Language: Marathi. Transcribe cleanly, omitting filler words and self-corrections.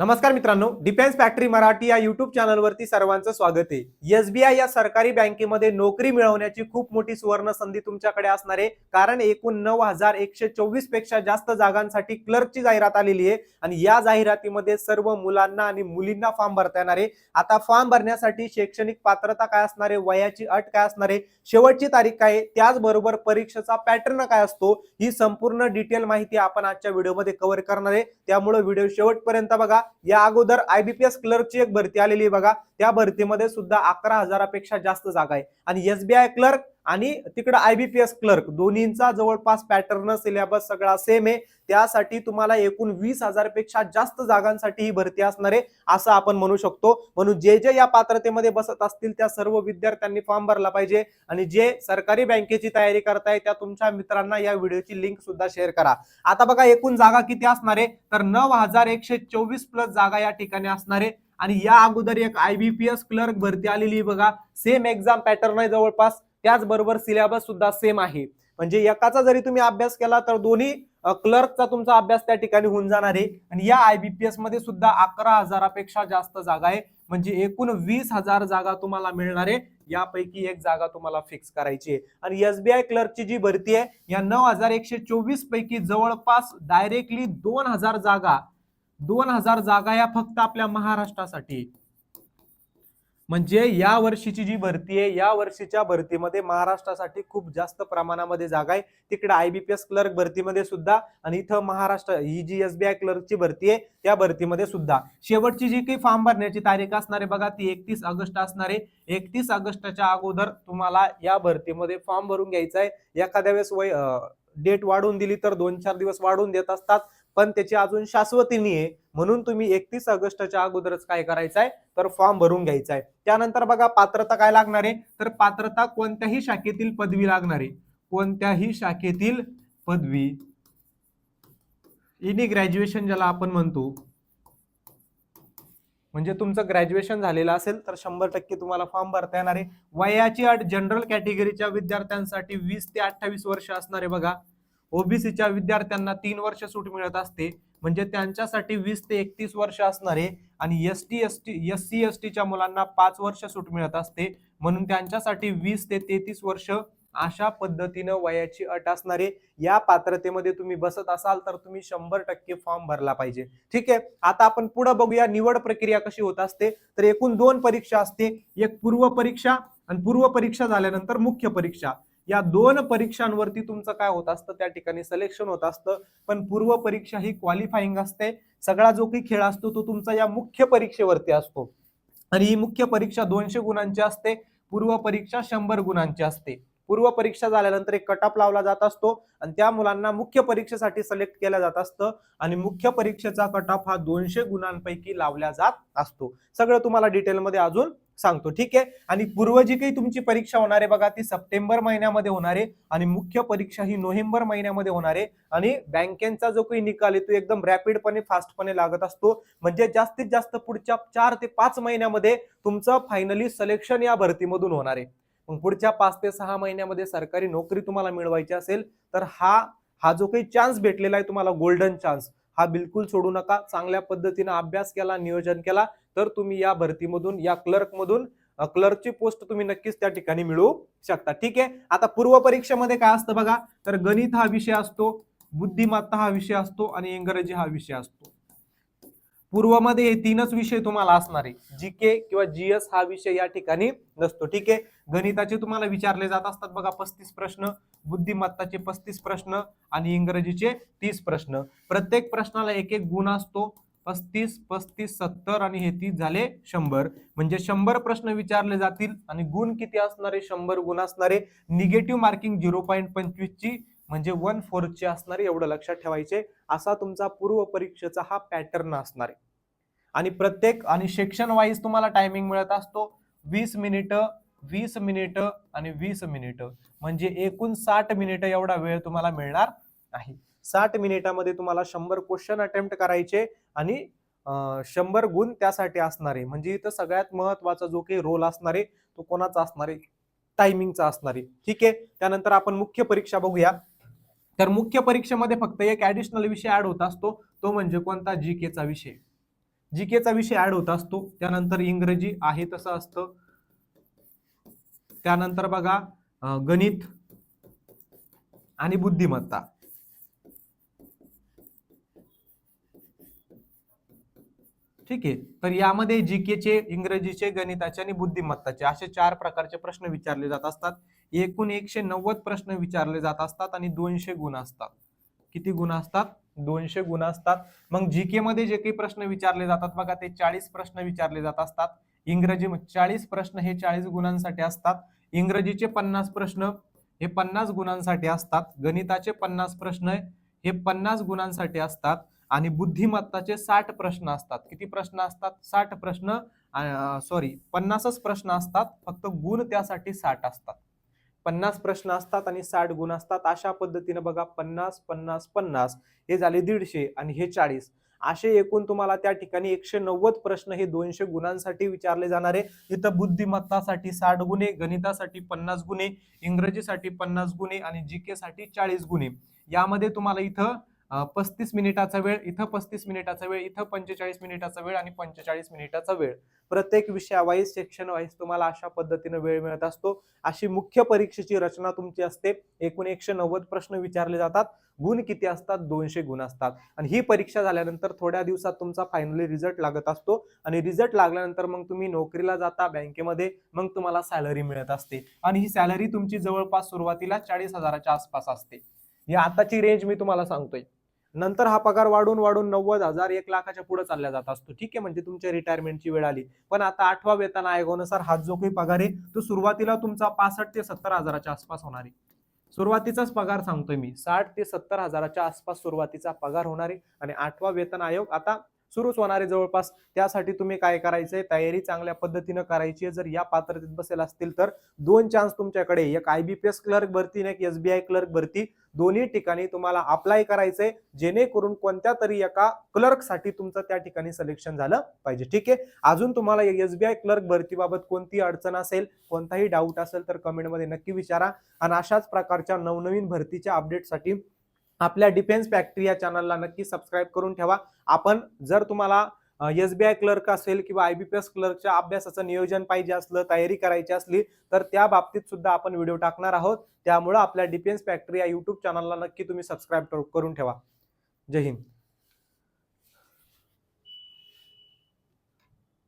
नमस्कार मित्रांनो, डिफेन्स फॅक्टरी मराठी या युट्यूब चॅनलवरती सर्वांचं स्वागत आहे। एसबीआय या सरकारी बँकेमध्ये नोकरी मिळवण्याची खूप मोठी सुवर्ण संधी तुमच्याकडे असणार आहे, कारण एकूण 9124 पेक्षा जास्त जागांसाठी क्लर्कची जाहिरात आलेली आहे आणि या जाहिरातीमध्ये सर्व मुलांना आणि मुलींना फॉर्म भरता येणार आहे। आता फॉर्म भरण्यासाठी शैक्षणिक पात्रता काय असणार आहे, वयाची अट काय असणार आहे, शेवटची तारीख काय आहे, त्याचबरोबर परीक्षेचा पॅटर्न काय असतो, ही संपूर्ण डिटेल माहिती आपण आजच्या व्हिडिओमध्ये कव्हर करणार आहे। त्यामुळे व्हिडिओ शेवटपर्यंत बघा। या अगोदर आयबीपीएस क्लर्कची एक भरती आलेली आहे बघा, त्या भरतीमध्ये सुद्धा 11,000 पेक्षा जास्त जागा आहे आणि एसबीआय क्लर्क आणि तिकडे आयबीपीएस क्लर्क दोन्हींचा जवळपास पॅटर्न सिलेबस सगळा सेम आहे। त्यासाठी तुम्हाला एकूण 20,000 पेक्षा जास्त जागांसाठी ही भरती असणार आहे असं आपण म्हणू शकतो। म्हणून जे जे या पात्रतेमध्ये बसत असतील त्या सर्व विद्यार्थ्यांनी फॉर्म भरला पाहिजे आणि जे सरकारी बँकेची तयारी करताय त्या तुमच्या मित्रांना या व्हिडिओची लिंक सुद्धा शेअर करा। आता बघा एकूण जागा किती असणार आहे, तर 9124 प्लस जागा या ठिकाणी असणार आहे आणि या अगोदर एक आयबीपीएस क्लर्क भरती आलेली बघा, सेम एक्झाम पॅटर्न आहे जवळपास, त्याचबरोबर सिलेबस सुद्धा सेम आहे। म्हणजे एकाचा जरी तुम्ही अभ्यास केला तर दोन्ही क्लर्कचा तुमचा अभ्यास त्या ठिकाणी होऊन जाणार आहे आणि या आयबीपीएस मध्ये सुद्धा 11,000 पेक्षा जास्त जागा आहे, म्हणजे एकूण 20,000 जागा तुम्हाला मिळणार आहे। यापैकी एक जागा तुम्हाला फिक्स करायची आहे आणि एसबीआय क्लर्कची जी भरती आहे या 9124 पैकी जवळपास डायरेक्टली 2,000 जागा या फक्त आपल्या महाराष्ट्रासाठी। म्हणजे या वर्षीची जी भरती आहे या वर्षीच्या भरतीमध्ये महाराष्ट्रासाठी खूप जास्त प्रमाणामध्ये जागा आहे। तिकडे आयबीपीएस क्लर्क भरतीमध्ये सुद्धा आणि इथं महाराष्ट्र ही जी एसबीआय क्लर्कची भरती आहे त्या भरतीमध्ये सुद्धा शेवटची जी काही फॉर्म भरण्याची तारीख असणार आहे बघा ती 31 ऑगस्ट असणार आहे। 31 ऑगस्टच्या अगोदर तुम्हाला या भरतीमध्ये फॉर्म भरून घ्यायचा आहे। एखाद्या वेळेस डेट वाढवून दिली तर 2-4 दिवस वाढवून देत असतात, पण त्याची अजून शाश्वती नाहीये, म्हणून तुम्ही 31 ऑगस्टच्या अगोदरच काय करायचं आहे तर फॉर्म भरून घ्यायचा आहे। त्यानंतर बघा पात्रता काय लागणार आहे, तर पात्रता कोणत्याही शाखेतील पदवी लागणार आहे, कोणत्याही शाखेतील पदवी, एनी ग्रॅज्युएशन ज्याला आपण म्हणतो, म्हणजे तुमचं ग्रॅज्युएशन झालेलं असेल तर 100% तुम्हाला फॉर्म भरता येणार आहे। वयाची अट जनरल कॅटेगरीच्या विद्यार्थ्यांसाठी 20 ते 28 वर्ष असणार आहे बघा। ओबीसीच्या विद्यार्थ्यांना 3 वर्ष सूट मिळत असते, म्हणजे त्यांच्यासाठी 20 ते 31 वर्ष असणार आहे आणि एससी एसटीच्या मुलांना 5 वर्ष सूट मिळत असते, म्हणून त्यांच्यासाठी 20 ते 33 वर्ष अशा पद्धतीने वयाची अट असणार आहे। या पात्रतेमध्ये तुम्ही बसत असाल तर तुम्ही 100% फॉर्म भरला पाहिजे। ठीक आहे, आता आपण पुढे बघूया निवड प्रक्रिया कशी होत असते। तर एकूण 2 परीक्षा असते, एक पूर्व परीक्षा आणि पूर्व परीक्षा झाल्यानंतर मुख्य परीक्षा। या 2 परीक्षांवरती तुमचं काय होत असतं त्या ठिकाणी सिलेक्शन होत असतं, पण पूर्व परीक्षा ही क्वालिफाईंग असते। सगळा जो काही खेळ असतो तो तुमचा या मुख्य परीक्षेवरती असतो आणि ही मुख्य परीक्षा 200 गुणांची असते, पूर्व परीक्षा 100 गुणांची असते। पूर्व परीक्षा झाल्यानंतर एक कट ऑफ लावला जात असतो आणि त्या मुलांना मुख्य परीक्षेसाठी सिलेक्ट केलं जात असतं आणि मुख्य परीक्षेचा कट ऑफ हा 200 गुणांपैकी लावला जात असतो। सगळं तुम्हाला डिटेलमध्ये अजून सांगतो, ठीक आहे। आणि पूर्व जी काही तुमची परीक्षा होणार आहे बघा ती सप्टेंबर महिन्यामध्ये होणार आहे आणि मुख्य परीक्षा ही नोव्हेंबर महिन्यामध्ये होणार आहे आणि बँकेचा जो काही निकाल आहे तो एकदम रॅपिडपणे फास्टपणे लागत असतो, म्हणजे जास्तीत जास्त पुढच्या 4 ते 5 महिन्यामध्ये तुमचं फायनली सिलेक्शन या भरतीमधून होणार आहे। मग पुढच्या 5 ते 6 महिन्यामध्ये सरकारी नोकरी तुम्हाला मिळवायची असेल तर हा जो काही चान्स भेटलेला आहे तुम्हाला, गोल्डन चान्स, हा बिलकुल सोडू नका। चांगल्या पद्धतीने अभ्यास केला, नियोजन केला तर तुम्ही या भरतीमधून या क्लर्कची पोस्ट तुम्ही नक्कीच त्या ठिकाणी मिळवू शकता। ठीक आहे, आता पूर्व परीक्षेमध्ये काय असतं बघा, तर गणित हा विषय असतो, बुद्धिमत्ता हा विषय असतो आणि इंग्रजी हा विषय असतो। पूर्वमध्ये हे 3च विषय तुम्हाला असणार आहे, जीके किंवा जीएस हा विषय या ठिकाणी नसतो। ठीक आहे, गणिताचे तुम्हाला विचारले जात असतात बघा 35 प्रश्न, बुद्धिमत्ताचे 35 प्रश्न आणि इंग्रजीचे 30 प्रश्न। प्रत्येक प्रश्नाला एक एक गुण असतो, 35, 35, 70 आणि हे 30 झाले 100, म्हणजे 100 प्रश्न विचारले जातील आणि गुण किती असणारे, 100 गुण असणारे। निगेटिव्ह मार्किंग 0.25 ची म्हणजे 1/4 ची असणारे, एवढं लक्षात ठेवायचे। असा तुमचा पूर्व परीक्षेचा हा पॅटर्न असणार आहे आणि प्रत्येक आणि सेक्शन वाईज तुम्हाला टायमिंग मिळत असतो 20 मिनिटं, 20 मिनिटं आणि 20 मिनिटं, म्हणजे एकूण 60 मिनिटं एवढा वेळ तुम्हाला मिळणार आहे। 60 मिनिटामध्ये तुम्हाला 100 क्वेश्चन अटेम्प्ट करायचे आणि 100 गुण त्यासाठी असणार आहे। म्हणजे इथं सगळ्यात महत्वाचा जो काही रोल असणार आहे तो कोणाचा असणार आहे, टायमिंगचा असणार आहे। ठीक आहे, त्यानंतर आपण मुख्य परीक्षा बघूया। तर मुख्य परीक्षेमध्ये फक्त एक ऍडिशनल विषय ऍड होत असतो, तो म्हणजे कोणता, जीकेचा विषय। जीकेचा विषय ऍड होत असतो. त्यानंतर इंग्रजी आहे तसं असतं. त्यानंतर बघा गणित आणि बुद्धिमत्ता. ठीक आहे, तर यामध्ये जीकेचे, इंग्रजीचे, गणिताचे आणि बुद्धिमत्ताचे असे 4 प्रकारचे प्रश्न विचारले जात असतात. एकूण 190 प्रश्न विचारले जात असतात आणि 200 गुण असतात. किती गुण असतात? 200 गुण असतात. मग जीके मध्ये जे काही प्रश्न विचारले जातात बघा, ते 40 प्रश्न विचारले जात असतात. इंग्रजी 40 प्रश्न हे 40 गुणांसाठी असतात. इंग्रजीचे 50 प्रश्न हे 50 गुणांसाठी असतात. गणिताचे 50 प्रश्न हे 50 गुणांसाठी असतात. आणि बुद्धिमत्ताचे 60 प्रश्न असतात. किती प्रश्न असतात? 60 प्रश्न, सॉरी 50च प्रश्न असतात, फक्त गुण त्यासाठी 60 असतात. 50 प्रश्न असतात आणि 60 गुण असतात. अशा पद्धतीने बघा 50 50 50 हे झाले 150 आणि हे 40 असे एकूण तुम्हाला त्या ठिकाणी 190 प्रश्न हे 200 गुणांसाठी विचारले जाणारे. इथं बुद्धिमत्तासाठी 60 गुणे, गणितासाठी 50 गुणे, इंग्रजीसाठी 50 गुणे आणि जीके साठी 40 गुणे. यामध्ये तुम्हाला इथं 35 मिनिटाचा वेळ, इथं 35 मिनिटाचा वेळ, इथं 45 मिनिटाचा वेळ आणि 45 मिनिटाचा वेळ. प्रत्येक विषयावाईज, सेक्शन वाईज तुम्हाला अशा पद्धतीने वेळ मिळत असतो. अशी मुख्य परीक्षेची रचना तुमची असते. एकूण 190 प्रश्न विचारले जातात. गुण किती असतात? 200 गुण असतात. आणि ही परीक्षा झाल्यानंतर थोड्या दिवसात तुमचा फायनली रिझल्ट लागत असतो. आणि रिझल्ट लागल्यानंतर मग तुम्ही नोकरीला जाता बँकेमध्ये, मग तुम्हाला सॅलरी मिळत असते. आणि ही सॅलरी तुमची जवळपास सुरुवातीला 40,000च्या आसपास असते. ही आताची रेंज मी तुम्हाला सांगतोय. नंतर हा पगार वाढून वाढून 90,000, 1,00,000च्या पुढे चालला जात असतो. ठीक आहे, म्हणजे तुमच्या रिटायरमेंटची वेळ आली. पण आता 8व्या वेतन आयोगानुसार हा जो काही पगार आहे तो सुरुवातीला तुमचा 65 ते 70,000च्या आसपास होणार आहे. सुरुवातीचाच पगार सांगतोय मी, 60 ते 70,000च्या आसपास सुरुवातीचा पगार होणार आहे. आणि 8वा वेतन आयोग आता सुरूच होणार आहे जवळपास. त्यासाठी तुम्ही काय करायचंय? तयारी चांगल्या पद्धतीने करायची आहे. जर या पात्रतेत बसेल असतील तर 2 चान्स तुमच्याकडे, एक IBPS क्लर्क भरती आणि एक SBI क्लर्क भरती. दोन्ही ठिकाणी तुम्हाला अप्लाय करायचंय, जेणेकरून कोणत्या तरी एका क्लर्कसाठी तुमचं त्या ठिकाणी सिलेक्शन झालं पाहिजे. ठीक आहे, अजून तुम्हाला SBI क्लर्क भरतीबाबत कोणती अडचण असेल, कोणताही डाऊट असेल तर कमेंटमध्ये नक्की विचारा. आणि अशाच प्रकारच्या नवनवीन भरतीच्या अपडेटसाठी आपल्या डिफेन्स फॅक्टरी या चॅनलला नक्की सबस्क्राईब करून ठेवा. आपण जर तुम्हाला SBI क्लर्क असेल किंवा IBPS क्लर्कच्या अभ्यासाचं नियोजन पाहिजे असलं, तयारी करायची असली तर त्या बाबतीत सुद्धा आपण व्हिडिओ टाकणार आहोत. त्यामुळे आपल्या डिफेन्स फॅक्टरी या YouTube चॅनलला नक्की तुम्ही सबस्क्राईब करून ठेवा. जय हिंद.